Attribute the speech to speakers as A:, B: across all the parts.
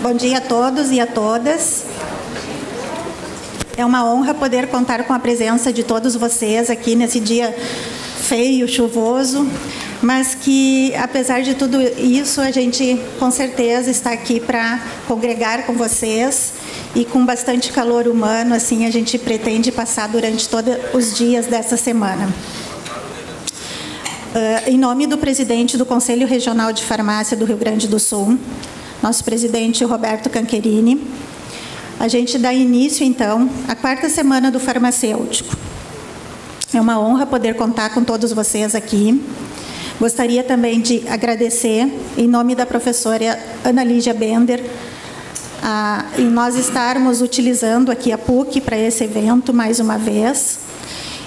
A: Bom dia a todos e a todas. É uma honra poder contar com a presença de todos vocês aqui nesse dia feio, chuvoso, mas que, apesar de tudo isso, a gente com certeza está aqui para congregar com vocês e com bastante calor humano, assim a gente pretende passar durante todos os dias dessa semana. Em nome do presidente do Conselho Regional de Farmácia do Rio Grande do Sul, nosso presidente Roberto Cancherini, a gente dá início, então, à 4ª semana do farmacêutico. É uma honra poder contar com todos vocês aqui. Gostaria também de agradecer, em nome da professora Ana Lígia Bender, em nós estarmos utilizando aqui a PUC para esse evento mais uma vez,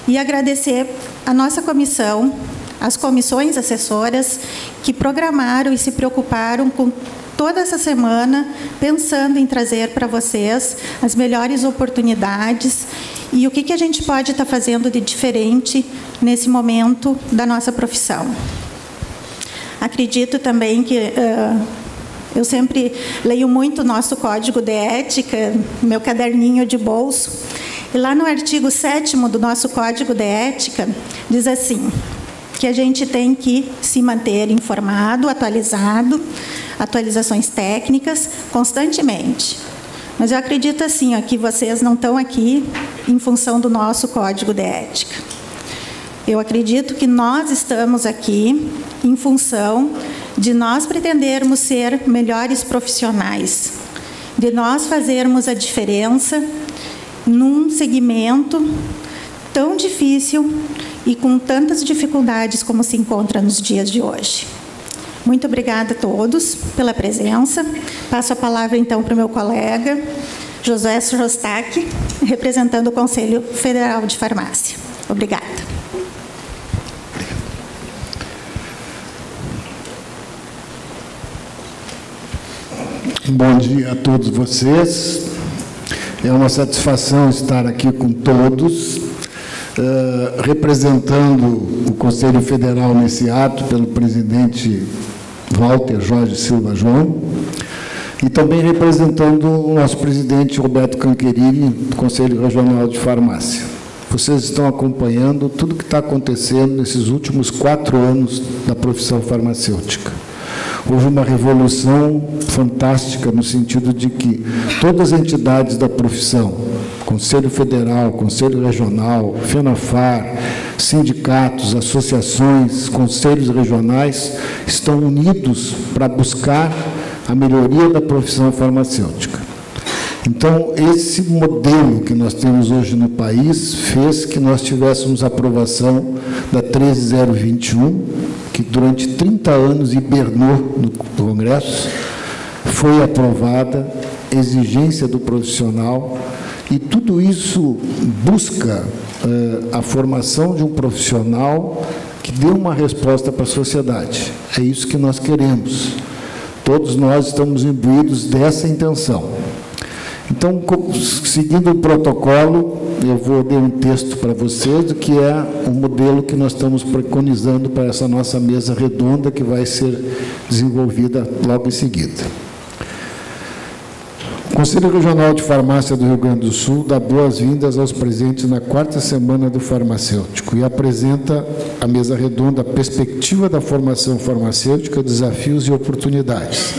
A: e agradecer a nossa comissão, as comissões assessoras que programaram e se preocuparam com toda essa semana, pensando em trazer para vocês as melhores oportunidades e o que a gente pode estar fazendo de diferente nesse momento da nossa profissão. Acredito também que eu sempre leio muito o nosso Código de Ética, meu caderninho de bolso, e lá no artigo 7º do nosso Código de Ética, diz assim, que a gente tem que se manter informado, atualizado, atualizações técnicas, constantemente. Mas eu acredito assim, que vocês não estão aqui em função do nosso Código de Ética. Eu acredito que nós estamos aqui em função de nós pretendermos ser melhores profissionais, de nós fazermos a diferença num segmento tão difícil e com tantas dificuldades como se encontra nos dias de hoje. Muito obrigada a todos pela presença. Passo a palavra, então, para o meu colega, José Rostak, representando o Conselho Federal de Farmácia. Obrigada.
B: Bom dia a todos vocês. É uma satisfação estar aqui com todos, representando o Conselho Federal nesse ato pelo presidente Walter Jorge Silva João e também representando o nosso presidente Roberto Cancherini, do Conselho Regional de Farmácia. Vocês estão acompanhando tudo o que está acontecendo nesses últimos 4 anos da profissão farmacêutica. Houve uma revolução fantástica no sentido de que todas as entidades da profissão, Conselho Federal, Conselho Regional, FENAFAR, sindicatos, associações, conselhos regionais, estão unidos para buscar a melhoria da profissão farmacêutica. Então, esse modelo que nós temos hoje no país fez que nós tivéssemos a aprovação da 13021, que durante 30 anos hibernou no Congresso, foi aprovada, exigência do profissional, e tudo isso busca a formação de um profissional que dê uma resposta para a sociedade. É isso que nós queremos. Todos nós estamos imbuídos dessa intenção. Então, seguindo o protocolo, eu vou ler um texto para vocês, do que é o modelo que nós estamos preconizando para essa nossa mesa redonda, que vai ser desenvolvida logo em seguida. O Conselho Regional de Farmácia do Rio Grande do Sul dá boas-vindas aos presentes na 4ª semana do farmacêutico e apresenta a mesa redonda Perspectiva da Formação Farmacêutica, Desafios e Oportunidades,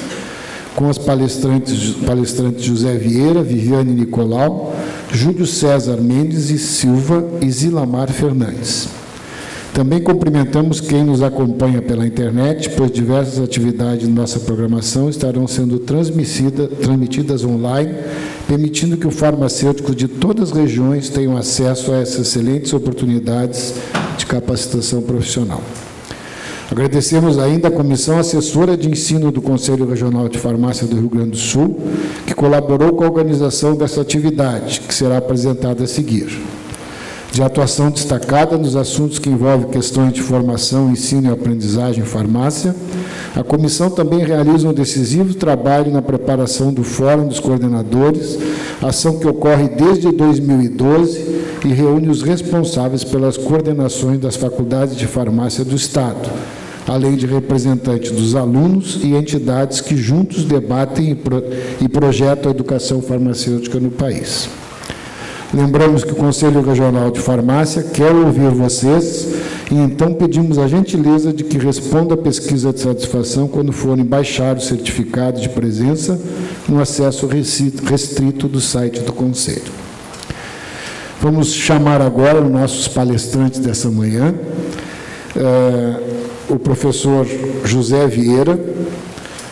B: com as palestrantes José Vieira, Viviane Nicolau, Júlio César Mendes e Silva e Zilamar Fernandes. Também cumprimentamos quem nos acompanha pela internet, pois diversas atividades de nossa programação estarão sendo transmitidas online, permitindo que o farmacêutico de todas as regiões tenham acesso a essas excelentes oportunidades de capacitação profissional. Agradecemos ainda a Comissão Assessora de Ensino do Conselho Regional de Farmácia do Rio Grande do Sul, que colaborou com a organização dessa atividade, que será apresentada a seguir. De atuação destacada nos assuntos que envolvem questões de formação, ensino e aprendizagem em farmácia, a comissão também realiza um decisivo trabalho na preparação do Fórum dos Coordenadores, ação que ocorre desde 2012 e reúne os responsáveis pelas coordenações das faculdades de farmácia do Estado, além de representantes dos alunos e entidades que juntos debatem e projetam a educação farmacêutica no país. Lembramos que o Conselho Regional de Farmácia quer ouvir vocês e então pedimos a gentileza de que responda a pesquisa de satisfação quando forem baixar o certificado de presença no acesso restrito do site do Conselho. Vamos chamar agora os nossos palestrantes dessa manhã, o professor José Vieira,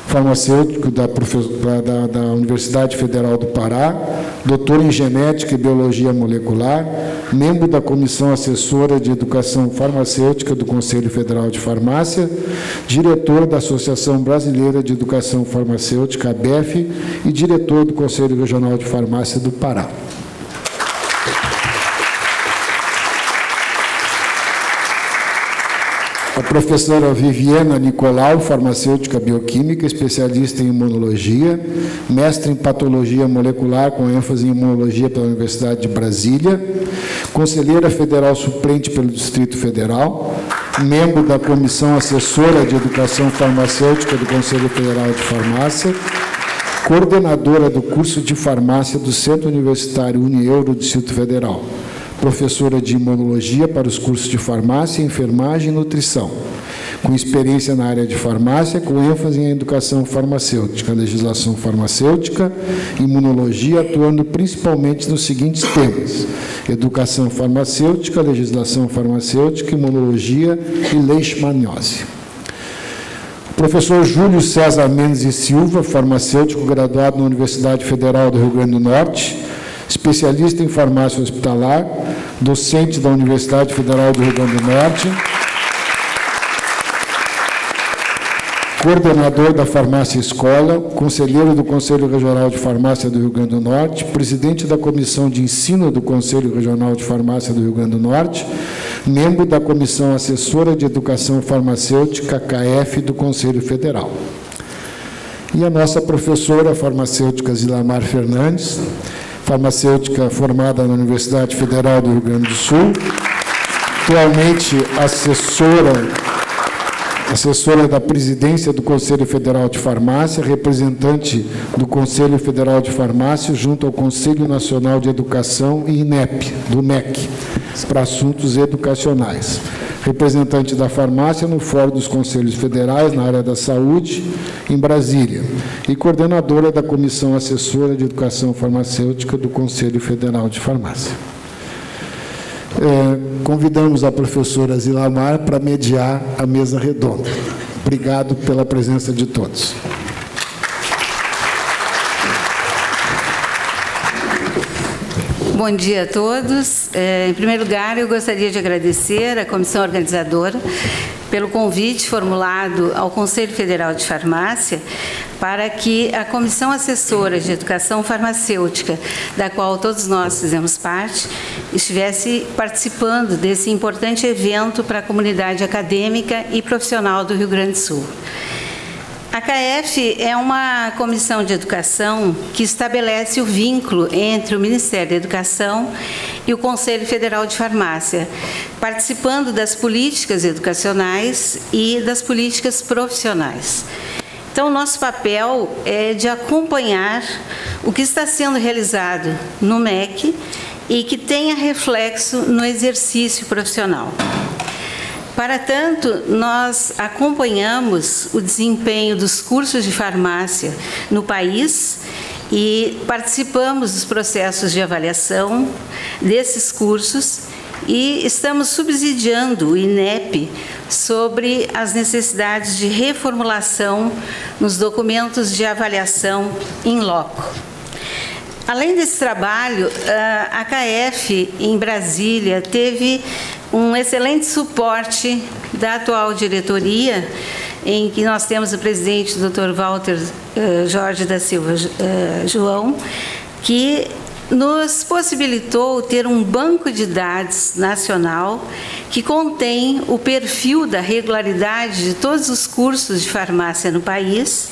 B: farmacêutico da Universidade Federal do Pará, doutor em Genética e Biologia Molecular, membro da Comissão Assessora de Educação Farmacêutica do Conselho Federal de Farmácia, diretor da Associação Brasileira de Educação Farmacêutica, ABEF, e diretor do Conselho Regional de Farmácia do Pará. A professora Viviana Nicolau, farmacêutica bioquímica, especialista em imunologia, mestre em patologia molecular com ênfase em imunologia pela Universidade de Brasília, conselheira federal suplente pelo Distrito Federal, membro da Comissão Assessora de Educação Farmacêutica do Conselho Federal de Farmácia, coordenadora do curso de farmácia do Centro Universitário Unieuro do Distrito Federal, professora de imunologia para os cursos de farmácia, enfermagem e nutrição, com experiência na área de farmácia, com ênfase em educação farmacêutica, legislação farmacêutica, imunologia, atuando principalmente nos seguintes temas: educação farmacêutica, legislação farmacêutica, imunologia e leishmaniose. Professor Júlio César Mendes e Silva, farmacêutico graduado na Universidade Federal do Rio Grande do Norte, especialista em farmácia hospitalar, docente da Universidade Federal do Rio Grande do Norte, coordenador da Farmácia Escola, conselheiro do Conselho Regional de Farmácia do Rio Grande do Norte, presidente da Comissão de Ensino do Conselho Regional de Farmácia do Rio Grande do Norte, membro da Comissão Assessora de Educação Farmacêutica, CAEF, do Conselho Federal. E a nossa professora farmacêutica Zilamar Fernandes, farmacêutica formada na Universidade Federal do Rio Grande do Sul, atualmente assessora da presidência do Conselho Federal de Farmácia, representante do Conselho Federal de Farmácia junto ao Conselho Nacional de Educação e INEP, do MEC, para assuntos educacionais. Representante da farmácia no Fórum dos Conselhos Federais na área da saúde, em Brasília, e coordenadora da Comissão Assessora de Educação Farmacêutica do Conselho Federal de Farmácia. Convidamos a professora Zilamar para mediar a mesa redonda. Obrigado pela presença de todos.
C: Bom dia a todos. Em primeiro lugar, eu gostaria de agradecer à comissão organizadora pelo convite formulado ao Conselho Federal de Farmácia para que a Comissão Assessora de Educação Farmacêutica, da qual todos nós fizemos parte, estivesse participando desse importante evento para a comunidade acadêmica e profissional do Rio Grande do Sul. A CAEF é uma comissão de educação que estabelece o vínculo entre o Ministério da Educação e o Conselho Federal de Farmácia, participando das políticas educacionais e das políticas profissionais. Então, o nosso papel é de acompanhar o que está sendo realizado no MEC e que tenha reflexo no exercício profissional. Para tanto, nós acompanhamos o desempenho dos cursos de farmácia no país e participamos dos processos de avaliação desses cursos e estamos subsidiando o INEP sobre as necessidades de reformulação nos documentos de avaliação in loco. Além desse trabalho, a CAEF, em Brasília, teve um excelente suporte da atual diretoria, em que nós temos o presidente, o Dr. Walter Jorge da Silva João, que nos possibilitou ter um banco de dados nacional que contém o perfil da regularidade de todos os cursos de farmácia no país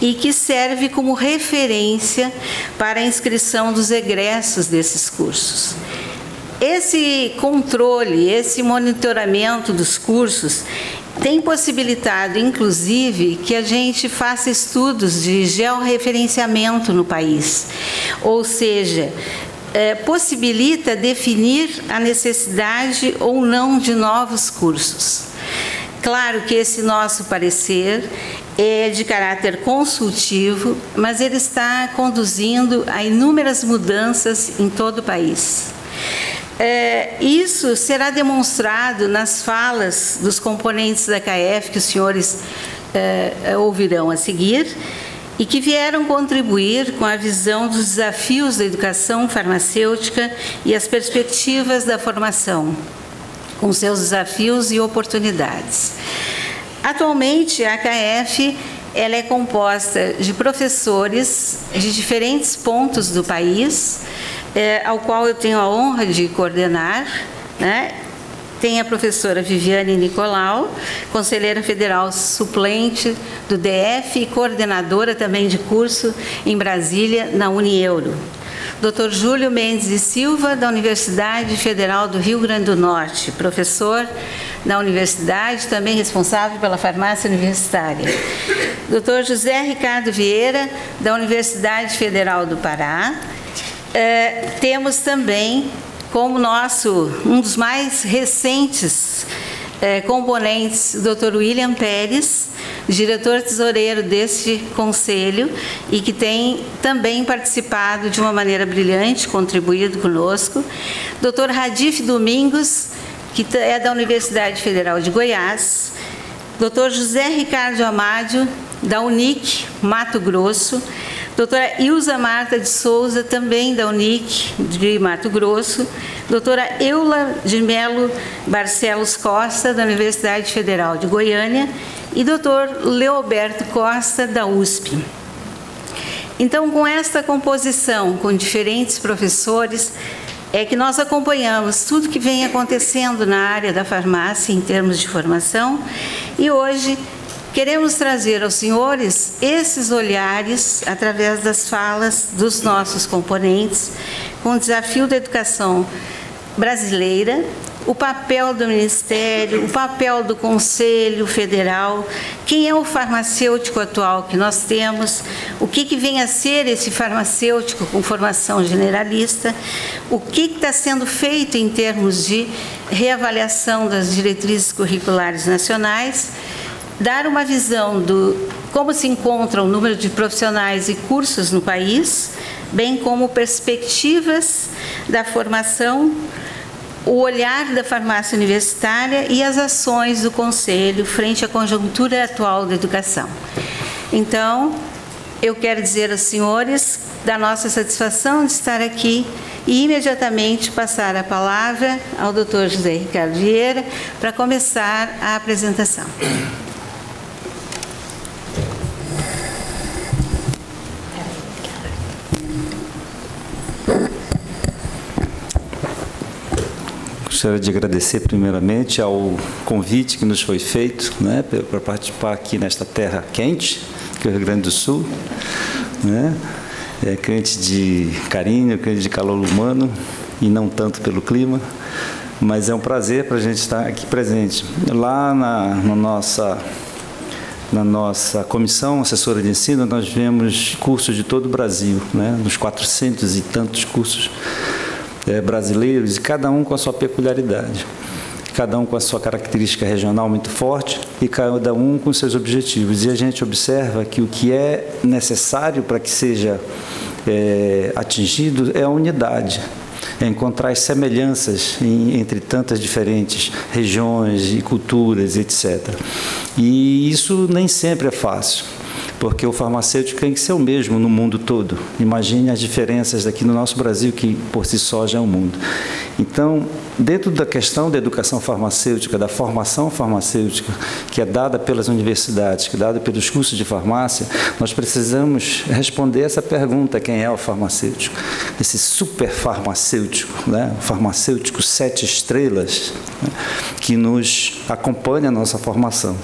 C: e que serve como referência para a inscrição dos egressos desses cursos. Esse controle, esse monitoramento dos cursos tem possibilitado, inclusive, que a gente faça estudos de georreferenciamento no país, ou seja, possibilita definir a necessidade ou não de novos cursos. Claro que esse nosso parecer é de caráter consultivo, mas ele está conduzindo a inúmeras mudanças em todo o país. Isso será demonstrado nas falas dos componentes da CAEF, que os senhores ouvirão a seguir, e que vieram contribuir com a visão dos desafios da educação farmacêutica e as perspectivas da formação, com seus desafios e oportunidades. Atualmente, a CAEF ela é composta de professores de diferentes pontos do país, ao qual eu tenho a honra de coordenar, né? Tem a professora Viviane Nicolau, conselheira federal suplente do DF e coordenadora também de curso em Brasília, na Unieuro. Dr. Júlio Mendes e Silva, da Universidade Federal do Rio Grande do Norte, professor da universidade, também responsável pela farmácia universitária. Dr. José Ricardo Vieira, da Universidade Federal do Pará. Temos também como um dos mais recentes componentes, o Dr. William Pérez, diretor-tesoureiro deste conselho e que tem também participado de uma maneira brilhante, contribuído conosco. Dr. Radif Domingos, que é da Universidade Federal de Goiás. Dr. José Ricardo Amádio, da UNIC, Mato Grosso. Doutora Ilza Marta de Souza, também da UNIC, de Mato Grosso. Doutora Eula de Melo Barcelos Costa, da Universidade Federal de Goiânia. E doutor Leoberto Costa, da USP. Então, com esta composição, com diferentes professores, é que nós acompanhamos tudo que vem acontecendo na área da farmácia em termos de formação, e hoje queremos trazer aos senhores esses olhares através das falas dos nossos componentes, com o desafio da educação brasileira, o papel do Ministério, o papel do Conselho Federal, quem é o farmacêutico atual que nós temos, o que vem a ser esse farmacêutico com formação generalista, o que está sendo feito em termos de reavaliação das diretrizes curriculares nacionais, dar uma visão do como se encontra o número de profissionais e cursos no país, bem como perspectivas da formação, o olhar da farmácia universitária e as ações do Conselho frente à conjuntura atual da educação. Então, eu quero dizer aos senhores da nossa satisfação de estar aqui e imediatamente passar a palavra ao Dr. José Ricardo Vieira para começar a apresentação.
D: Gostaria de agradecer primeiramente ao convite que nos foi feito, né, para participar aqui nesta terra quente, que é o Rio Grande do Sul, né, quente de carinho, quente de calor humano e não tanto pelo clima, mas é um prazer para a gente estar aqui presente. Lá na nossa comissão assessora de ensino, nós vemos cursos de todo o Brasil, né, nos 400 e tantos cursos brasileiros, e cada um com a sua peculiaridade, cada um com a sua característica regional muito forte e cada um com seus objetivos. E a gente observa que o que é necessário para que seja atingido é a unidade, é encontrar as semelhanças entre tantas diferentes regiões e culturas, etc. E isso nem sempre é fácil, porque o farmacêutico tem que ser o mesmo no mundo todo. Imagine as diferenças aqui no nosso Brasil, que por si só já é um mundo. Então, dentro da questão da educação farmacêutica, da formação farmacêutica, que é dada pelas universidades, que é dada pelos cursos de farmácia, nós precisamos responder essa pergunta: quem é o farmacêutico? Esse super farmacêutico, né? O farmacêutico 7 estrelas, né? Que nos acompanha a nossa formação.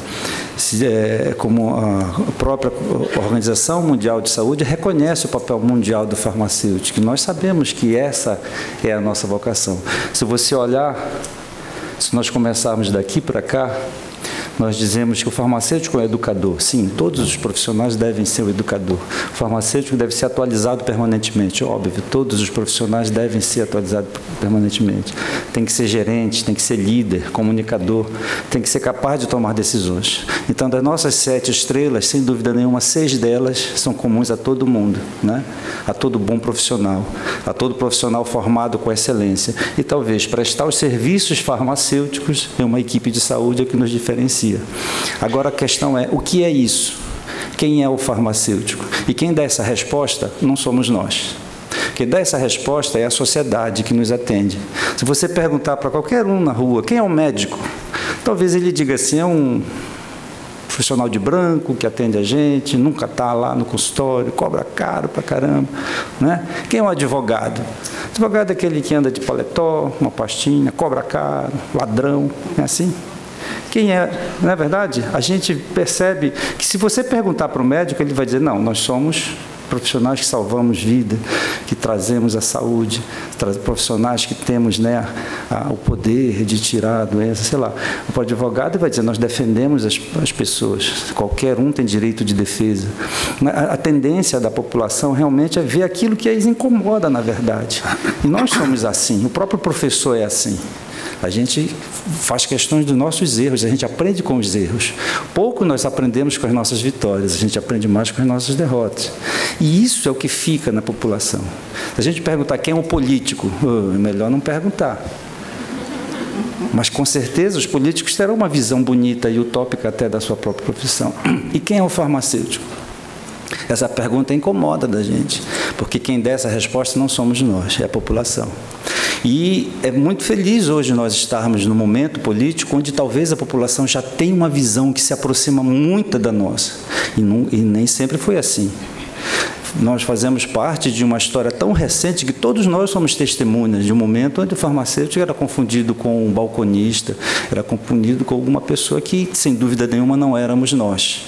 D: Como a própria Organização Mundial de Saúde reconhece o papel mundial do farmacêutico. Nós sabemos que essa é a nossa vocação. Se você olhar, se nós começarmos daqui para cá, Nós dizemos que o farmacêutico é o educador. Sim, todos os profissionais devem ser o educador. O farmacêutico deve ser atualizado permanentemente, óbvio. Todos os profissionais devem ser atualizados permanentemente. Tem que ser gerente, tem que ser líder, comunicador, tem que ser capaz de tomar decisões. Então, das nossas 7 estrelas, sem dúvida nenhuma, 6 delas são comuns a todo mundo, né? A todo bom profissional, a todo profissional formado com excelência. E talvez prestar os serviços farmacêuticos é uma equipe de saúde que nos diferencia. Agora a questão é, o que é isso? Quem é o farmacêutico? E quem dá essa resposta não somos nós. Quem dá essa resposta é a sociedade que nos atende. Se você perguntar para qualquer um na rua, quem é o médico? Talvez ele diga assim, é um profissional de branco que atende a gente, nunca está lá no consultório, cobra caro pra caramba, né? Quem é o advogado? O advogado é aquele que anda de paletó, uma pastinha, cobra caro, ladrão, é assim? Quem é? Não é verdade? A gente percebe que se você perguntar para o médico, ele vai dizer, não, nós somos profissionais que salvamos vida, que trazemos a saúde, profissionais que temos, né, o poder de tirar a doença, sei lá. O advogado vai dizer, nós defendemos as pessoas, qualquer um tem direito de defesa. A tendência da população realmente é ver aquilo que as incomoda, na verdade. E nós somos assim, o próprio professor é assim. A gente faz questões dos nossos erros, a gente aprende com os erros. Pouco nós aprendemos com as nossas vitórias, a gente aprende mais com as nossas derrotas. E isso é o que fica na população. Se a gente perguntar quem é um político, é melhor não perguntar. Mas, com certeza, os políticos terão uma visão bonita e utópica até da sua própria profissão. E quem é o farmacêutico? Essa pergunta incomoda da gente, porque quem dá essa resposta não somos nós, é a população. E é muito feliz hoje nós estarmos num momento político onde talvez a população já tenha uma visão que se aproxima muito da nossa. E nem sempre foi assim. Nós fazemos parte de uma história tão recente que todos nós somos testemunhas de um momento onde o farmacêutico era confundido com um balconista, era confundido com alguma pessoa que, sem dúvida nenhuma, não éramos nós.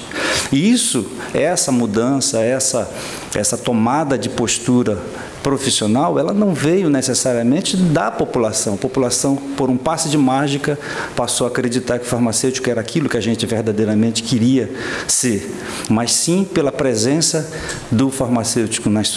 D: E isso, essa mudança, essa tomada de postura profissional, ela não veio necessariamente da população. A população, por um passe de mágica, passou a acreditar que o farmacêutico era aquilo que a gente verdadeiramente queria ser, mas sim pela presença do farmacêutico nos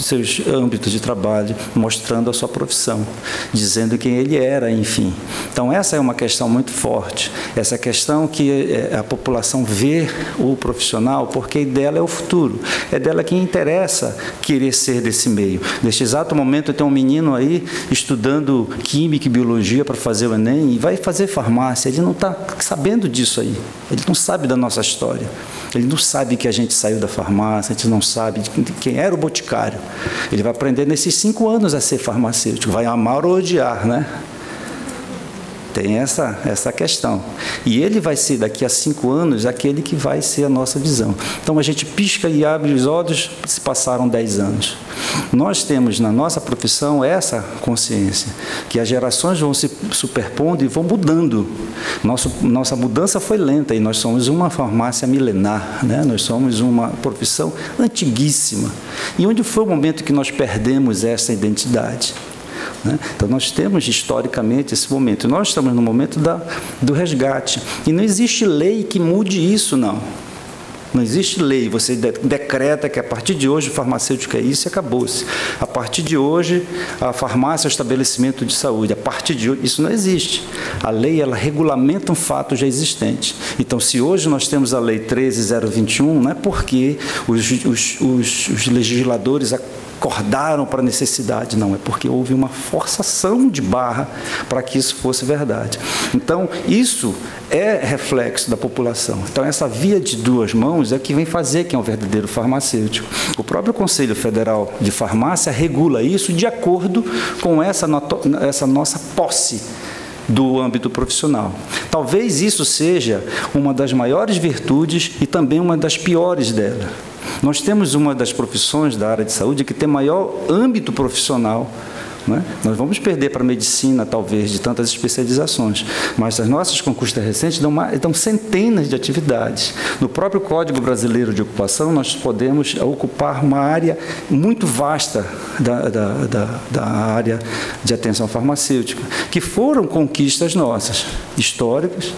D: seus âmbitos de trabalho, mostrando a sua profissão, dizendo quem ele era, enfim. Então, essa é uma questão muito forte, essa questão que a população vê o profissional, porque dela é o futuro, é dela que interessa querer ser desse meio. Neste exato momento, tem um menino aí estudando química e biologia para fazer o Enem e vai fazer farmácia. Ele não está sabendo disso aí. Ele não sabe da nossa história. Ele não sabe que a gente saiu da farmácia, a gente não sabe de quem era o boticário. Ele vai aprender nesses 5 anos a ser farmacêutico. Vai amar ou odiar, né? Tem essa questão. E ele vai ser, daqui a 5 anos, aquele que vai ser a nossa visão. Então, a gente pisca e abre os olhos, se passaram 10 anos. Nós temos, na nossa profissão, essa consciência, que as gerações vão se superpondo e vão mudando. Nossa mudança foi lenta e nós somos uma farmácia milenar, né? Nós somos uma profissão antiguíssima. E onde foi o momento que nós perdemos essa identidade? Então, nós temos historicamente esse momento. Nós estamos no momento do resgate. E não existe lei que mude isso, não. Não existe lei. Você decreta que a partir de hoje o farmacêutico é isso e acabou-se. A partir de hoje a farmácia é o estabelecimento de saúde. A partir de hoje, isso não existe. A lei, ela regulamenta um fato já existente. Então, se hoje nós temos a Lei 13.021, não é porque os legisladores acordaram para a necessidade, não, é porque houve uma forçação de barra para que isso fosse verdade. Então, isso é reflexo da população. Então, essa via de 2 mãos é que vem fazer quem é um verdadeiro farmacêutico. O próprio Conselho Federal de Farmácia regula isso de acordo com essa nossa posse do âmbito profissional. Talvez isso seja uma das maiores virtudes e também uma das piores dela. Nós temos uma das profissões da área de saúde que tem maior âmbito profissional né? Nós vamos perder para a medicina, talvez, de tantas especializações, mas as nossas conquistas recentes dão centenas de atividades. No próprio Código Brasileiro de Ocupação, nós podemos ocupar uma área muito vasta da área de atenção farmacêutica, que foram conquistas nossas, históricas,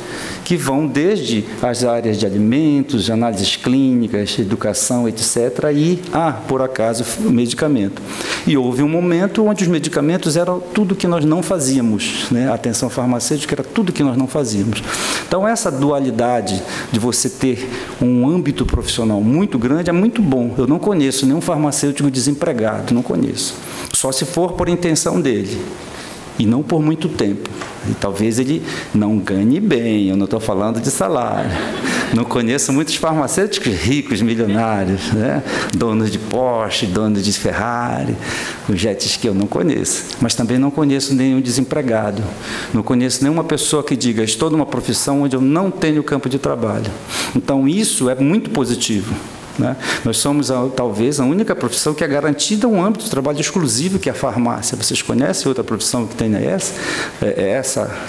D: que vão desde as áreas de alimentos, análises clínicas, educação, etc., e, por acaso, medicamento. E houve um momento onde os medicamentos eram tudo que nós não fazíamos, né? A atenção farmacêutica era tudo que nós não fazíamos. Então, essa dualidade de você ter um âmbito profissional muito grande é muito bom. Eu não conheço nenhum farmacêutico desempregado, não conheço. Só se for por intenção dele, e não por muito tempo. E talvez ele não ganhe bem, eu não estou falando de salário. Não conheço muitos farmacêuticos ricos, milionários, né? Donos de Porsche, donos de Ferrari, os jets que eu não conheço. Mas também não conheço nenhum desempregado. Não conheço nenhuma pessoa que diga, estou numa profissão onde eu não tenho campo de trabalho. Então, isso é muito positivo, né? Nós somos, talvez, a única profissão que é garantida um âmbito de trabalho exclusivo, que é a farmácia. Vocês conhecem outra profissão que tem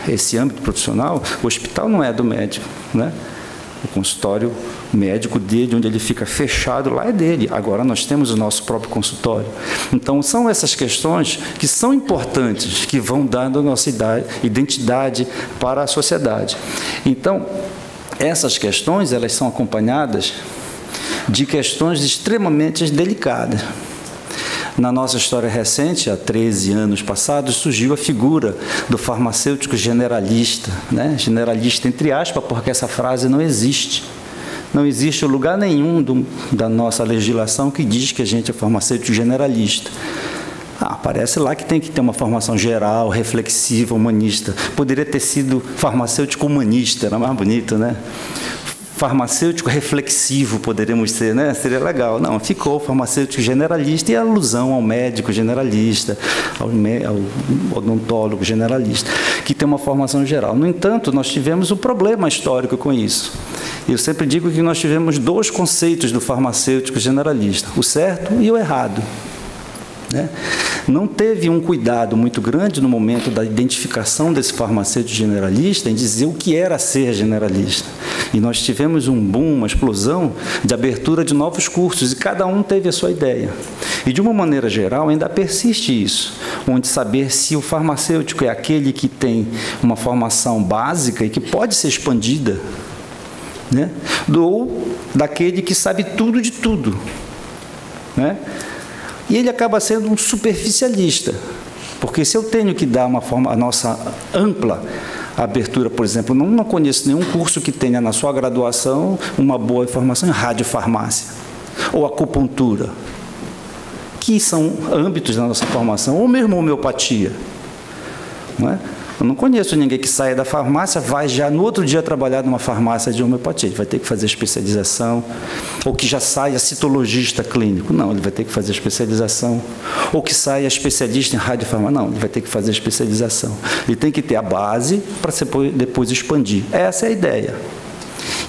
D: esse âmbito profissional? O hospital não é do médico, né? O consultório médico dele, onde ele fica fechado, lá é dele. Agora nós temos o nosso próprio consultório. Então, são essas questões que são importantes, que vão dando a nossa identidade para a sociedade. Então, essas questões, elas são acompanhadas de questões extremamente delicadas. Na nossa história recente, há 13 anos passados, surgiu a figura do farmacêutico generalista, né? Generalista entre aspas, porque essa frase não existe. Não existe lugar nenhum da nossa legislação que diz que a gente é farmacêutico generalista. Parece lá que tem que ter uma formação geral, reflexiva, humanista. Poderia ter sido farmacêutico humanista, era mais bonito, né? Farmacêutico reflexivo poderíamos ser, né? Seria legal. Não, ficou farmacêutico generalista e a alusão ao médico generalista, ao odontólogo generalista, que tem uma formação geral. No entanto, nós tivemos um problema histórico com isso. Eu sempre digo que nós tivemos dois conceitos do farmacêutico generalista, o certo e o errado, né? Não teve um cuidado muito grande no momento da identificação desse farmacêutico generalista em dizer o que era ser generalista. E nós tivemos um boom, uma explosão de abertura de novos cursos, e cada um teve a sua ideia. E, de uma maneira geral, ainda persiste isso, onde saber se o farmacêutico é aquele que tem uma formação básica e que pode ser expandida, né? Ou daquele que sabe tudo de tudo, né? E ele acaba sendo um superficialista, porque se eu tenho que dar a nossa ampla abertura, por exemplo, não conheço nenhum curso que tenha na sua graduação uma boa informação em radiofarmácia ou acupuntura, que são âmbitos da nossa formação, ou mesmo homeopatia, não é? Eu não conheço ninguém que saia da farmácia, vai já no outro dia trabalhar numa farmácia de homeopatia. Ele vai ter que fazer especialização. Ou que já saia citologista clínico. Não, ele vai ter que fazer especialização. Ou que saia especialista em radiofarmácia. Não, ele vai ter que fazer especialização. Ele tem que ter a base para depois expandir. Essa é a ideia.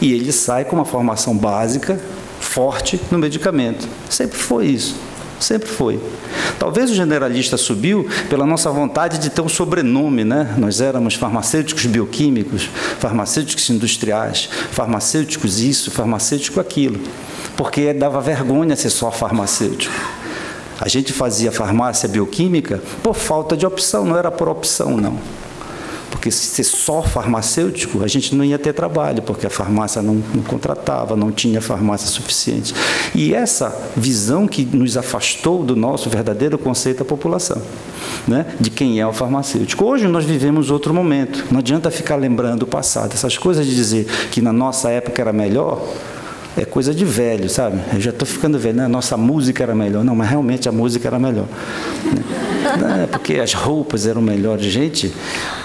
D: E ele sai com uma formação básica, forte, no medicamento. Sempre foi isso. Sempre foi. Talvez o generalista subiu pela nossa vontade de ter um sobrenome, né? Nós éramos farmacêuticos bioquímicos, farmacêuticos industriais, farmacêuticos isso, farmacêutico aquilo, porque dava vergonha ser só farmacêutico. A gente fazia farmácia bioquímica por falta de opção, não era por opção, não. Porque se ser só farmacêutico, a gente não ia ter trabalho, porque a farmácia não contratava, não tinha farmácia suficiente. E essa visão que nos afastou do nosso verdadeiro conceito da população, né? De quem é o farmacêutico. Hoje nós vivemos outro momento. Não adianta ficar lembrando o passado. Essas coisas de dizer que na nossa época era melhor, é coisa de velho, sabe? Eu já estou ficando velho, né? A nossa música era melhor. Não, mas realmente a música era melhor. Não é porque as roupas eram melhores. Gente,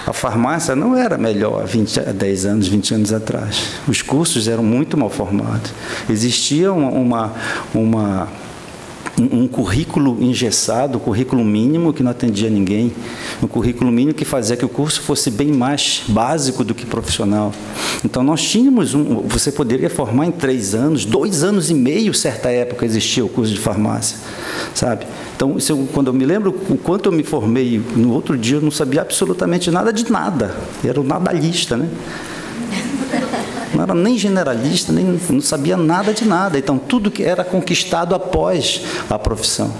D: a farmácia não era melhor há 10 anos, 20 anos atrás. Os cursos eram muito mal formados. Existia uma um currículo engessado, um currículo mínimo que não atendia ninguém, um currículo mínimo que fazia que o curso fosse bem mais básico do que profissional. Então, nós tínhamos você poderia formar em 3 anos, 2 anos e meio, certa época existia o curso de farmácia, sabe? Então, quando eu me lembro o quanto eu me formei, no outro dia eu não sabia absolutamente nada de nada, era o nadalista, né? Não era nem generalista, nem não sabia nada de nada. Então, tudo que era conquistado após a profissão.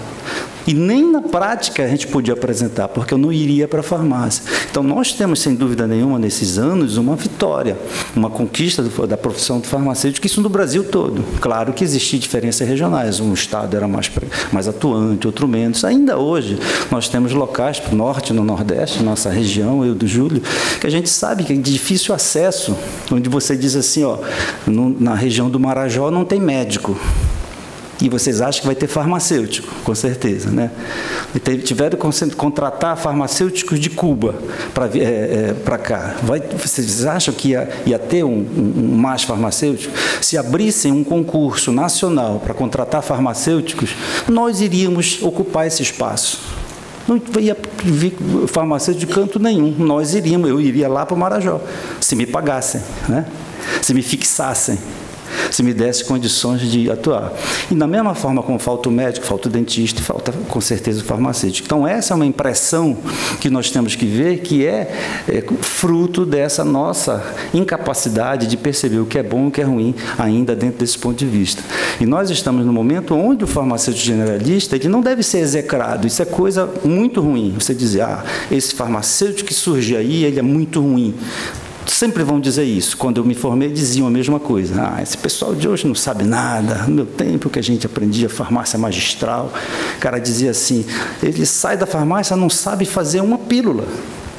D: E nem na prática a gente podia apresentar, porque eu não iria para a farmácia. Então, nós temos, sem dúvida nenhuma, nesses anos, uma vitória, uma conquista da profissão de farmacêutico, isso no Brasil todo. Claro que existiam diferenças regionais, um estado era mais atuante, outro menos. Ainda hoje, nós temos locais, no norte, no nordeste, nossa região, eu do Júlio, que a gente sabe que é de difícil acesso, onde você diz assim, ó, na região do Marajó não tem médico. E vocês acham que vai ter farmacêutico, com certeza, né? Tiveram que contratar farmacêuticos de Cuba para cá. Vocês acham que ia ter mais farmacêutico? Se abrissem um concurso nacional para contratar farmacêuticos, nós iríamos ocupar esse espaço. Não ia vir farmacêutico de canto nenhum. Eu iria lá para o Marajó, se me pagassem, né? Se me fixassem, se me desse condições de atuar. E da mesma forma como falta o médico, falta o dentista, falta com certeza o farmacêutico. Então essa é uma impressão que nós temos que ver, que é fruto dessa nossa incapacidade de perceber o que é bom e o que é ruim ainda dentro desse ponto de vista. E nós estamos no momento onde o farmacêutico generalista ele não deve ser execrado. Isso é coisa muito ruim. Você dizer, esse farmacêutico que surge aí, ele é muito ruim. Sempre vão dizer isso. Quando eu me formei, diziam a mesma coisa. Esse pessoal de hoje não sabe nada. No meu tempo que a gente aprendia farmácia magistral, o cara dizia assim, ele sai da farmácia, não sabe fazer uma pílula,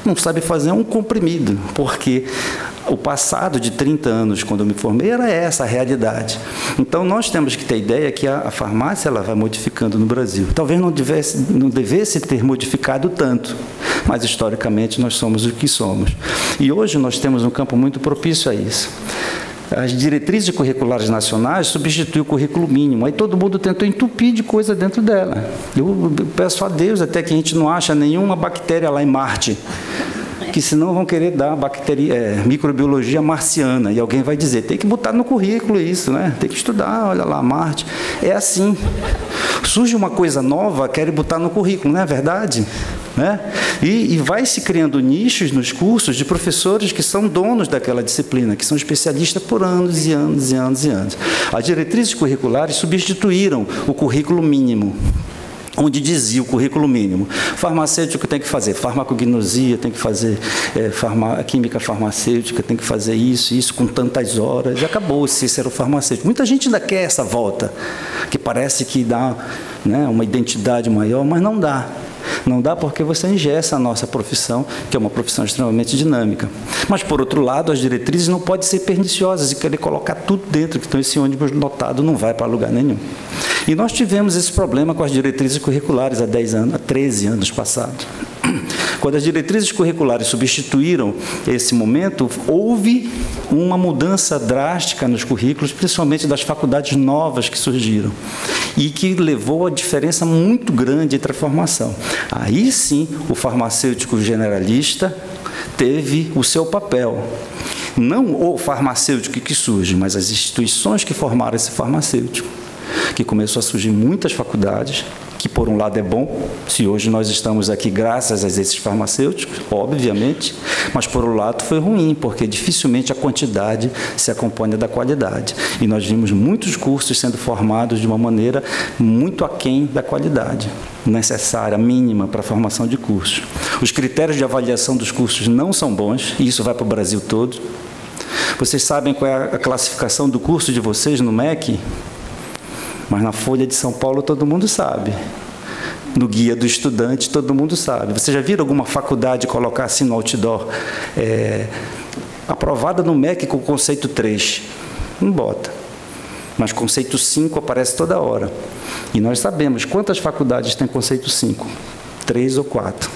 D: não sabe fazer um comprimido, porque o passado de 30 anos, quando eu me formei, era essa a realidade. Então, nós temos que ter a ideia que a farmácia ela vai modificando no Brasil. Talvez não devesse ter modificado tanto, mas, historicamente, nós somos o que somos. E hoje nós temos um campo muito propício a isso. As diretrizes curriculares nacionais substituem o currículo mínimo. Aí todo mundo tentou entupir de coisa dentro dela. Eu peço a Deus até que a gente não ache nenhuma bactéria lá em Marte, que senão vão querer dar microbiologia marciana, e alguém vai dizer, tem que botar no currículo isso, né? Tem que estudar, olha lá, Marte. É assim. Surge uma coisa nova, querem botar no currículo, não é verdade? Né? E vai se criando nichos nos cursos de professores que são donos daquela disciplina, que são especialistas por anos e anos e anos e anos. As diretrizes curriculares substituíram o currículo mínimo, onde dizia o currículo mínimo. Farmacêutico tem que fazer farmacognosia, tem que fazer química farmacêutica, tem que fazer isso com tantas horas. E acabou-se, esse era o farmacêutico. Muita gente ainda quer essa volta, que parece que dá, né, uma identidade maior, mas não dá. Não dá porque você engessa a nossa profissão, que é uma profissão extremamente dinâmica. Mas, por outro lado, as diretrizes não podem ser perniciosas e querer colocar tudo dentro, então esse ônibus lotado não vai para lugar nenhum. E nós tivemos esse problema com as diretrizes curriculares há 13 anos passados. Quando as diretrizes curriculares substituíram esse momento, houve uma mudança drástica nos currículos, principalmente das faculdades novas que surgiram, e que levou a diferença muito grande entre a formação. Aí sim, o farmacêutico generalista teve o seu papel. Não o farmacêutico que surge, mas as instituições que formaram esse farmacêutico, que começou a surgir muitas faculdades, que por um lado é bom, se hoje nós estamos aqui graças a esses farmacêuticos, obviamente, mas por um lado foi ruim, porque dificilmente a quantidade se acompanha da qualidade. E nós vimos muitos cursos sendo formados de uma maneira muito aquém da qualidade necessária, mínima para a formação de cursos. Os critérios de avaliação dos cursos não são bons, e isso vai para o Brasil todo. Vocês sabem qual é a classificação do curso de vocês no MEC? Mas na Folha de São Paulo todo mundo sabe. No Guia do Estudante todo mundo sabe. Você já viram alguma faculdade colocar assim no outdoor? Aprovada no MEC com conceito 3. Não bota. Mas conceito 5 aparece toda hora. E nós sabemos quantas faculdades têm conceito 5. 3 ou 4.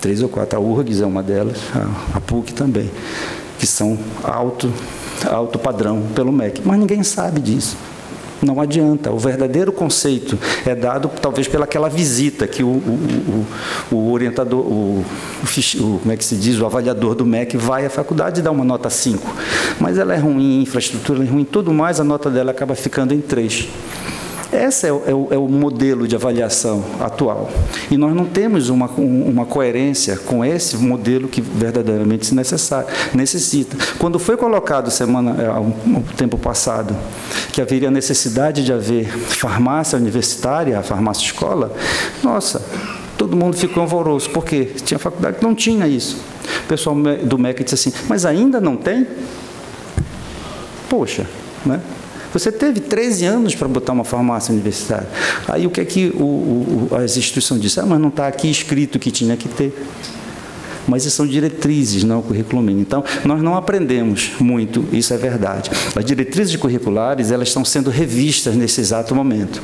D: 3 ou 4. A URGS é uma delas, a PUC também. Que são alto padrão pelo MEC. Mas ninguém sabe disso. Não adianta. O verdadeiro conceito é dado, talvez, pelaquela visita que o orientador, como é que se diz, o avaliador do MEC vai à faculdade e dá uma nota 5. Mas ela é ruim, a infraestrutura é ruim, tudo mais, a nota dela acaba ficando em 3. Esse é o modelo de avaliação atual. E nós não temos uma coerência com esse modelo que verdadeiramente se necessita. Quando foi colocado um tempo passado que haveria necessidade de haver farmácia universitária, a farmácia escola, nossa, todo mundo ficou alvoroço, porque tinha faculdade que não tinha isso. O pessoal do MEC disse assim, mas ainda não tem? Poxa, né? Você teve 13 anos para botar uma farmácia universitária. Aí o que é que as instituições disseram? Mas não está aqui escrito que tinha que ter. Mas isso são diretrizes, não o currículo mínimo. Então, nós não aprendemos muito, isso é verdade. As diretrizes curriculares, elas estão sendo revistas nesse exato momento.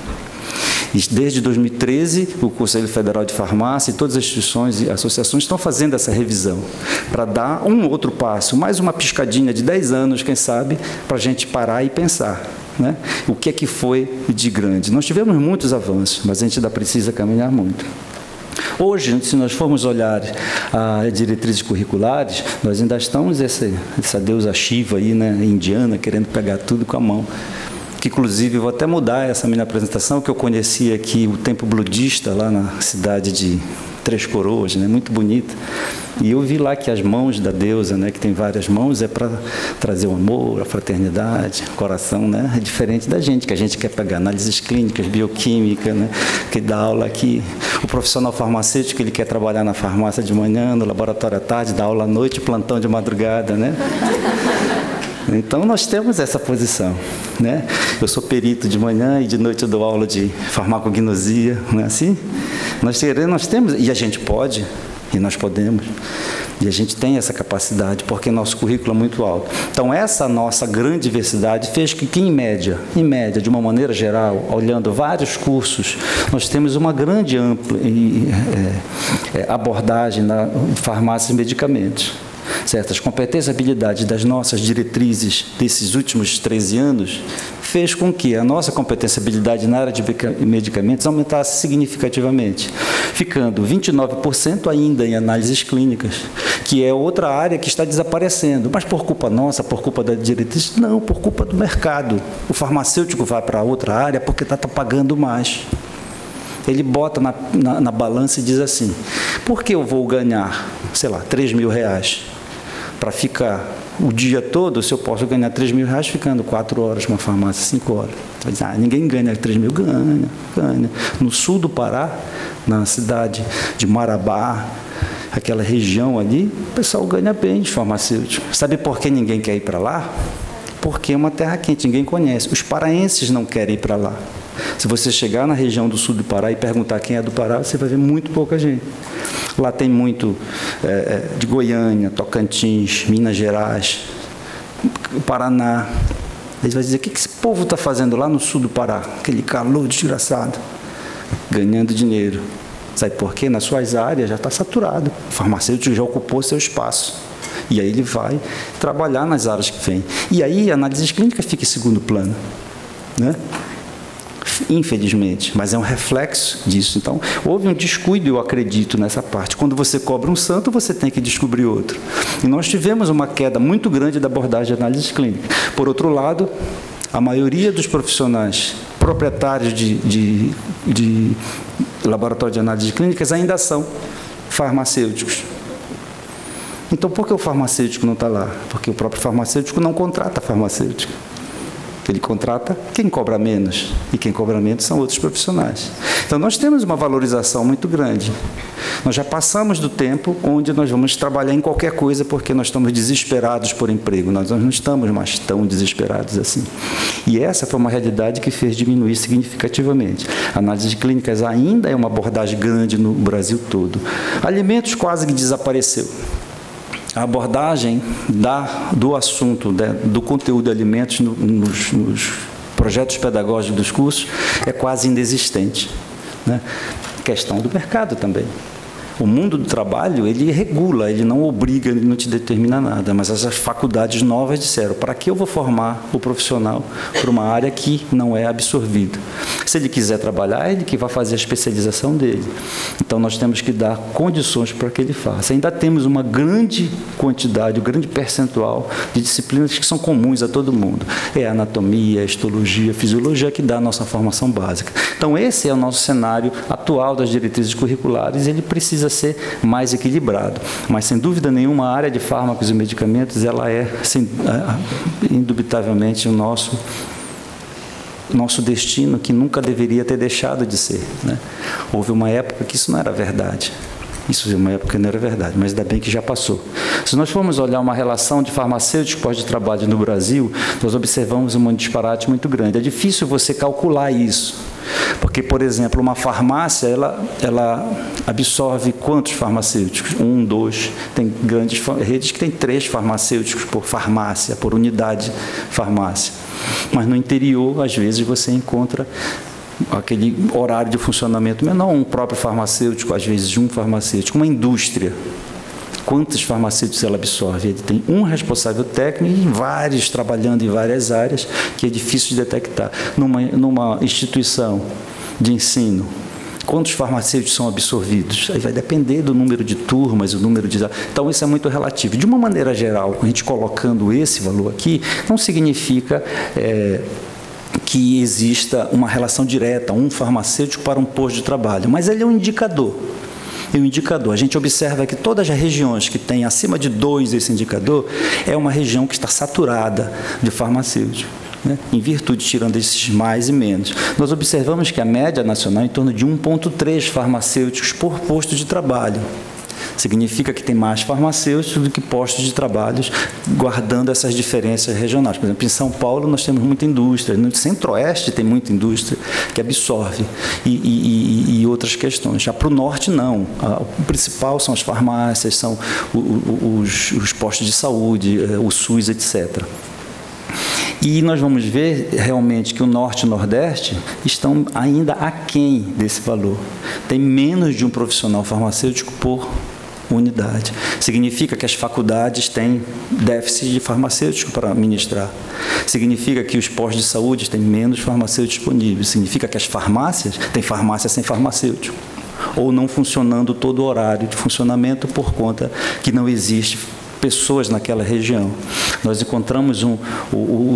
D: Desde 2013, o Conselho Federal de Farmácia e todas as instituições e associações estão fazendo essa revisão para dar um outro passo, mais uma piscadinha de 10 anos, quem sabe, para a gente parar e pensar, né? O que é que foi de grande. Nós tivemos muitos avanços, mas a gente ainda precisa caminhar muito. Hoje, se nós formos olhar as diretrizes curriculares, nós ainda estamos essa deusa Shiva aí, né, indiana, querendo pegar tudo com a mão. Que, inclusive, vou até mudar essa minha apresentação, que eu conheci aqui o templo budista, lá na cidade de Três Coroas, né, muito bonita. E eu vi lá que as mãos da deusa, né, que tem várias mãos, é para trazer o amor, a fraternidade, o coração, né, é diferente da gente, que a gente quer pegar análises clínicas, bioquímica, né, que dá aula aqui. O profissional farmacêutico, ele quer trabalhar na farmácia de manhã, no laboratório à tarde, dá aula à noite, plantão de madrugada, né? Então, nós temos essa posição, né? Eu sou perito de manhã e de noite eu dou aula de farmacognosia, não é assim? Nós temos, e a gente pode, e nós podemos, e a gente tem essa capacidade, porque nosso currículo é muito alto. Então, essa nossa grande diversidade fez que, em média, de uma maneira geral, olhando vários cursos, nós temos uma grande ampla abordagem na farmácia e medicamentos. Certas competências e habilidades das nossas diretrizes desses últimos 13 anos fez com que a nossa competência e habilidade na área de medicamentos aumentasse significativamente, ficando 29% ainda em análises clínicas, que é outra área que está desaparecendo. Mas por culpa nossa, por culpa da diretriz? Não, por culpa do mercado. O farmacêutico vai para outra área porque está pagando mais. Ele bota na balança e diz assim, por que eu vou ganhar, sei lá, R$3.000 para ficar o dia todo, se eu posso ganhar R$3.000 ficando 4 horas numa farmácia, 5 horas? Ninguém ganha 3 mil, ganha. No sul do Pará, na cidade de Marabá, aquela região ali, o pessoal ganha bem de farmacêutico. Sabe por que ninguém quer ir para lá? Porque é uma terra quente, ninguém conhece. Os paraenses não querem ir para lá. Se você chegar na região do sul do Pará e perguntar quem é do Pará, você vai ver muito pouca gente. Lá tem muito de Goiânia, Tocantins, Minas Gerais, Paraná. Eles vão dizer, o que esse povo está fazendo lá no sul do Pará? Aquele calor desgraçado. Ganhando dinheiro. Sabe por quê? Nas suas áreas já está saturado. O farmacêutico já ocupou seu espaço. E aí ele vai trabalhar nas áreas que vem. E aí a análise clínica fica em segundo plano, né? Infelizmente, mas é um reflexo disso. Então, houve um descuido, eu acredito, nessa parte. Quando você cobra um santo, você tem que descobrir outro. E nós tivemos uma queda muito grande da abordagem de análise clínica. Por outro lado, a maioria dos profissionais proprietários de laboratório de análise clínicas ainda são farmacêuticos. Então, por que o farmacêutico não está lá? Porque o próprio farmacêutico não contrata farmacêutico. Ele contrata quem cobra menos, e quem cobra menos são outros profissionais. Então, nós temos uma valorização muito grande. Nós já passamos do tempo onde nós vamos trabalhar em qualquer coisa porque nós estamos desesperados por emprego. Nós não estamos mais tão desesperados assim. E essa foi uma realidade que fez diminuir significativamente. A análise de clínicas ainda é uma abordagem grande no Brasil todo. Alimentos quase que desapareceu. A abordagem do assunto, do conteúdo de alimentos nos projetos pedagógicos dos cursos é quase inexistente, né? Questão do mercado também. O mundo do trabalho, ele regula, ele não obriga, ele não te determina nada, mas as faculdades novas disseram, para que eu vou formar o profissional para uma área que não é absorvida? Se ele quiser trabalhar, ele que vai fazer a especialização dele. Então, nós temos que dar condições para que ele faça. Ainda temos uma grande quantidade, um grande percentual de disciplinas que são comuns a todo mundo. É a anatomia, a histologia, a fisiologia que dá a nossa formação básica. Então, esse é o nosso cenário atual das diretrizes curriculares, ele precisa ser mais equilibrado. Mas, sem dúvida nenhuma, a área de fármacos e medicamentos, ela é, indubitavelmente, o nosso destino, que nunca deveria ter deixado de ser, né? Houve uma época que isso não era verdade. Isso é uma época que não era verdade, mas ainda bem que já passou. Se nós formos olhar uma relação de farmacêutico pós-trabalho no Brasil, nós observamos um disparate muito grande. É difícil você calcular isso, porque, por exemplo, uma farmácia, ela absorve quantos farmacêuticos? 1, 2, tem grandes redes que tem 3 farmacêuticos por farmácia, por unidade farmácia. Mas no interior, às vezes, você encontra aquele horário de funcionamento menor, um próprio farmacêutico, às vezes um farmacêutico, uma indústria. Quantos farmacêuticos ela absorve? Ele tem um responsável técnico e vários trabalhando em várias áreas, que é difícil de detectar. Numa instituição de ensino, quantos farmacêuticos são absorvidos? Aí vai depender do número de turmas, o número de... Então, isso é muito relativo. De uma maneira geral, a gente colocando esse valor aqui, não significa que exista uma relação direta, um farmacêutico para um posto de trabalho, mas ele é um indicador. É um indicador. A gente observa que todas as regiões que têm acima de 2 esse indicador, é uma região que está saturada de farmacêuticos, né? Em virtude, tirando esses mais e menos. Nós observamos que a média nacional é em torno de 1,3 farmacêuticos por posto de trabalho. Significa que tem mais farmacêuticos do que postos de trabalho, guardando essas diferenças regionais. Por exemplo, em São Paulo nós temos muita indústria, no Centro-Oeste tem muita indústria que absorve e outras questões. Já para o Norte, não. O principal são as farmácias, são os postos de saúde, o SUS, etc. E nós vamos ver realmente que o Norte e o Nordeste estão ainda aquém desse valor. Tem menos de um profissional farmacêutico por unidade. Significa que as faculdades têm déficit de farmacêutico para ministrar. Significa que os postos de saúde têm menos farmacêuticos disponíveis. Significa que as farmácias têm farmácia sem farmacêutico. Ou não funcionando todo o horário de funcionamento por conta que não existe pessoas naquela região. Nós encontramos o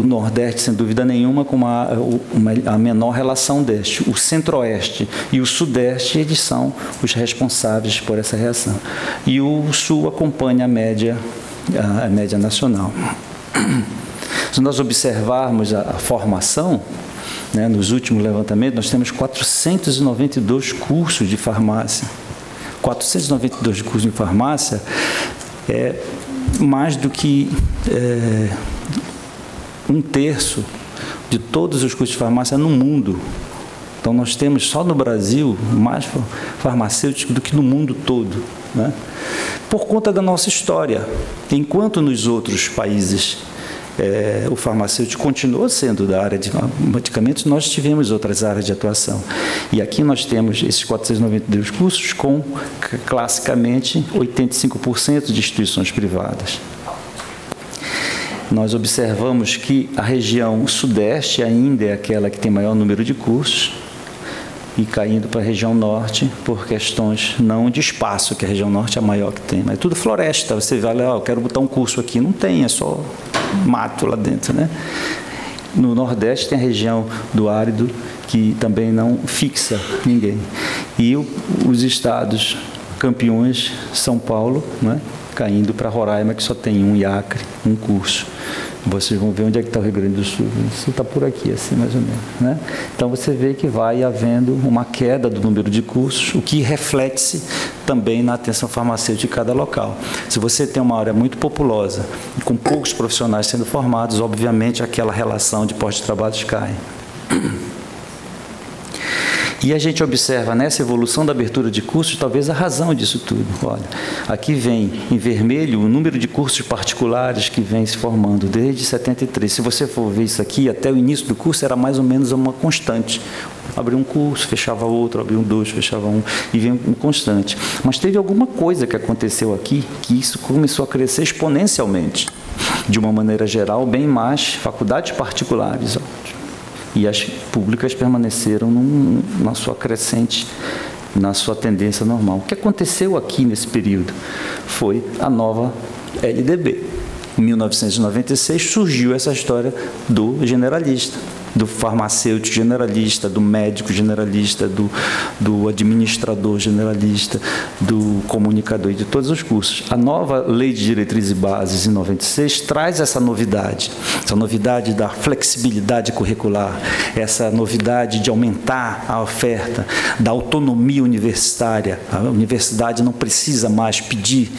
D: Nordeste, sem dúvida nenhuma, com a menor relação deste. O Centro-Oeste e o Sudeste, eles são os responsáveis por essa reação. E o Sul acompanha a média nacional. Se nós observarmos a formação, né, nos últimos levantamentos, nós temos 492 cursos de farmácia. 492 cursos de farmácia é mais do que 1/3 de todos os cursos de farmácia no mundo. Então, nós temos só no Brasil mais farmacêuticos do que no mundo todo, né? Por conta da nossa história. Enquanto nos outros países o farmacêutico continuou sendo da área de medicamentos, nós tivemos outras áreas de atuação. E aqui nós temos esses 492 cursos com, classicamente, 85% de instituições privadas. Nós observamos que a região Sudeste ainda é aquela que tem maior número de cursos, e caindo para a região Norte por questões não de espaço, que a região Norte é a maior que tem, mas tudo floresta. Você vai lá, eu quero botar um curso aqui, não tem, é só mato lá dentro, né? No Nordeste tem a região do árido, que também não fixa ninguém. E os estados campeões, São Paulo, né? Caindo para Roraima, que só tem um, e Acre, um curso. Vocês vão ver onde é que está o Rio Grande do Sul. Isso está por aqui, assim, mais ou menos, né? Então, você vê que vai havendo uma queda do número de cursos, o que reflete-se também na atenção farmacêutica de cada local. Se você tem uma área muito populosa, com poucos profissionais sendo formados, obviamente, aquela relação de pós-trabalhos cai. E a gente observa nessa evolução da abertura de cursos, talvez a razão disso tudo. Olha, aqui vem em vermelho o número de cursos particulares que vem se formando desde 73. Se você for ver isso aqui, até o início do curso era mais ou menos uma constante. abria um curso, fechava outro, abria um 2, fechava um, e vinha um constante. Mas teve alguma coisa que aconteceu aqui, que isso começou a crescer exponencialmente. De uma maneira geral, bem mais faculdades particulares. E as públicas permaneceram na sua crescente, na sua tendência normal. O que aconteceu aqui nesse período foi a nova LDB. Em 1996 surgiu essa história do generalista, do farmacêutico generalista, do médico generalista, do administrador generalista, do comunicador e de todos os cursos. A nova Lei de Diretrizes e Bases, em 96, traz essa novidade da flexibilidade curricular, essa novidade de aumentar a oferta, da autonomia universitária. A universidade não precisa mais pedir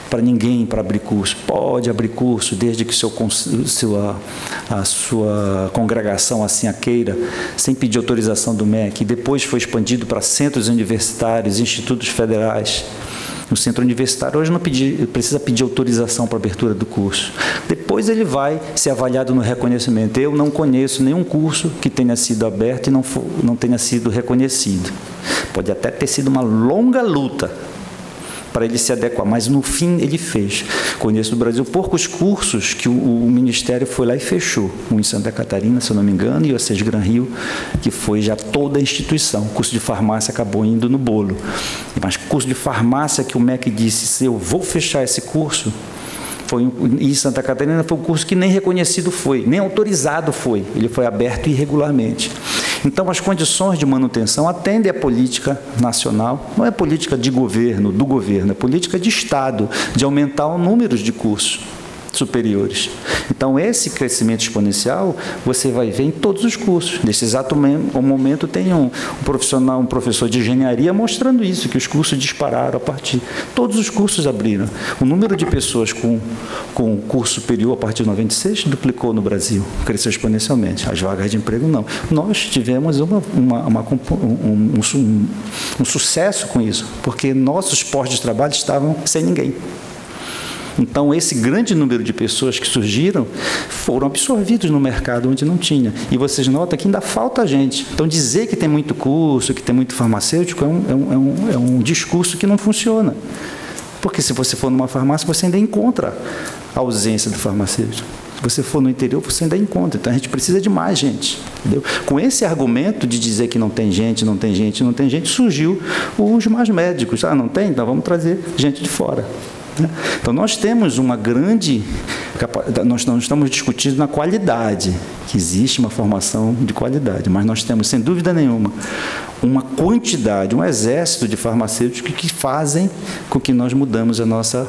D: para ninguém para abrir curso. Pode abrir curso, desde que a sua congregação assim a queira, sem pedir autorização do MEC. Depois foi expandido para centros universitários, institutos federais. O centro universitário hoje não precisa pedir autorização para a abertura do curso. Depois ele vai ser avaliado no reconhecimento. Eu não conheço nenhum curso que tenha sido aberto e não tenha sido reconhecido. Pode até ter sido uma longa luta para ele se adequar, mas no fim ele fez. Conheço no Brasil poucos cursos que o Ministério foi lá e fechou. Um em Santa Catarina, se eu não me engano, e o ACES Gran Rio, que foi já toda a instituição. O curso de farmácia acabou indo no bolo. Mas curso de farmácia que o MEC disse, se eu vou fechar esse curso, em Santa Catarina foi um curso que nem reconhecido foi, nem autorizado foi. Ele foi aberto irregularmente. Então, as condições de manutenção atendem à política nacional, não é política de governo, do governo, é política de Estado, de aumentar o número de cursos superiores. Então, esse crescimento exponencial, você vai ver em todos os cursos. Nesse exato momento, tem um professor de engenharia mostrando isso, que os cursos dispararam a partir. Todos os cursos abriram. O número de pessoas com curso superior a partir de 96 duplicou no Brasil, cresceu exponencialmente. As vagas de emprego, não. Nós tivemos um sucesso com isso, porque nossos postos de trabalho estavam sem ninguém. Então, esse grande número de pessoas que surgiram foram absorvidos no mercado onde não tinha. E vocês notam que ainda falta gente. Então, dizer que tem muito curso, que tem muito farmacêutico, é um discurso que não funciona. Porque se você for numa farmácia, você ainda encontra a ausência do farmacêutico. Se você for no interior, você ainda encontra. Então, a gente precisa de mais gente. Entendeu? Com esse argumento de dizer que não tem gente, surgiu os mais médicos. Ah, não tem? Então, vamos trazer gente de fora. Então, nós temos uma grande... Nós não estamos discutindo na qualidade, que existe uma formação de qualidade, mas nós temos, sem dúvida nenhuma, uma quantidade, um exército de farmacêuticos que fazem com que nós mudamos a nossa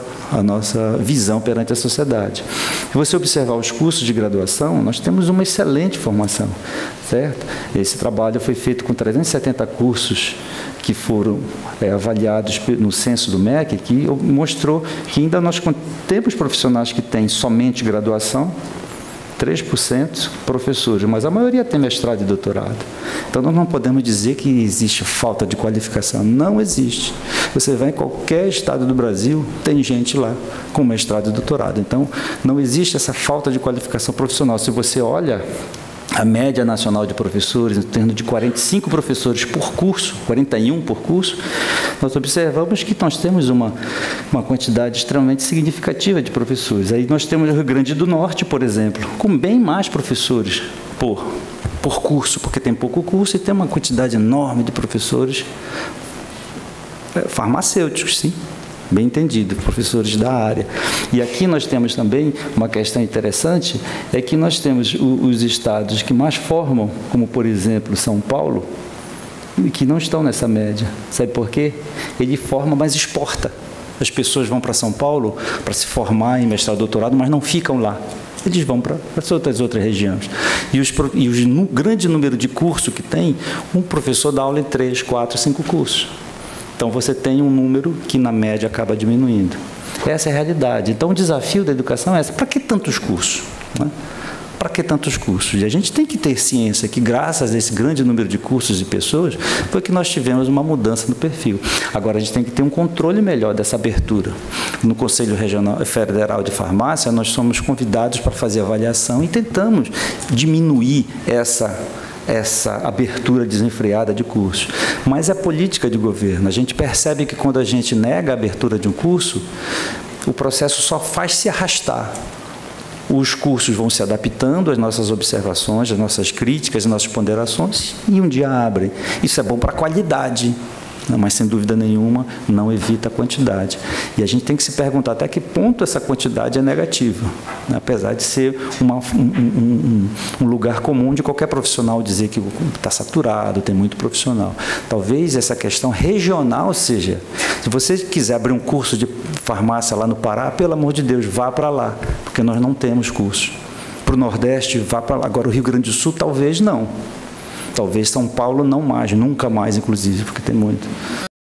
D: visão perante a sociedade. Se você observar os cursos de graduação, nós temos uma excelente formação, certo? Esse trabalho foi feito com 370 cursos que foram avaliados no censo do MEC, que mostrou que ainda nós temos profissionais que têm somente graduação, 3% professores, mas a maioria tem mestrado e doutorado. Então, nós não podemos dizer que existe falta de qualificação. Não existe. Você vai em qualquer estado do Brasil, tem gente lá com mestrado e doutorado. Então, não existe essa falta de qualificação profissional. Se você olha a média nacional de professores, em torno de 45 professores por curso, 41 por curso, nós observamos que nós temos uma quantidade extremamente significativa de professores. Aí nós temos o Rio Grande do Norte, por exemplo, com bem mais professores por curso, porque tem pouco curso e tem uma quantidade enorme de professores farmacêuticos, sim. Bem entendido, professores da área. E aqui nós temos também uma questão interessante, é que nós temos os estados que mais formam, como, por exemplo, São Paulo, que não estão nessa média. Sabe por quê? Ele forma, mas exporta. As pessoas vão para São Paulo para se formar em mestrado e doutorado, mas não ficam lá. Eles vão para outras regiões. E o grande número de cursos que tem, um professor dá aula em 3, 4, 5 cursos. Então, você tem um número que, na média, acaba diminuindo. Essa é a realidade. Então, o desafio da educação é essa. Para que tantos cursos? Né? Para que tantos cursos? E a gente tem que ter ciência que, graças a esse grande número de cursos e pessoas, foi que nós tivemos uma mudança no perfil. Agora, a gente tem que ter um controle melhor dessa abertura. No Conselho Federal de Farmácia, nós somos convidados para fazer avaliação e tentamos diminuir essa abertura desenfreada de cursos, mas é política de governo. A gente percebe que quando a gente nega a abertura de um curso, o processo só faz se arrastar. Os cursos vão se adaptando às nossas observações, às nossas críticas, às nossas ponderações, e um dia abrem. Isso é bom para a qualidade, mas, sem dúvida nenhuma, não evita a quantidade. E a gente tem que se perguntar até que ponto essa quantidade é negativa, né? Apesar de ser um lugar comum de qualquer profissional dizer que está saturado, tem muito profissional. Talvez essa questão regional seja, se você quiser abrir um curso de farmácia lá no Pará, pelo amor de Deus, vá para lá, porque nós não temos curso. Para o Nordeste, vá para lá. Agora, o Rio Grande do Sul, talvez não. Talvez São Paulo não mais, nunca mais, inclusive, porque tem muito.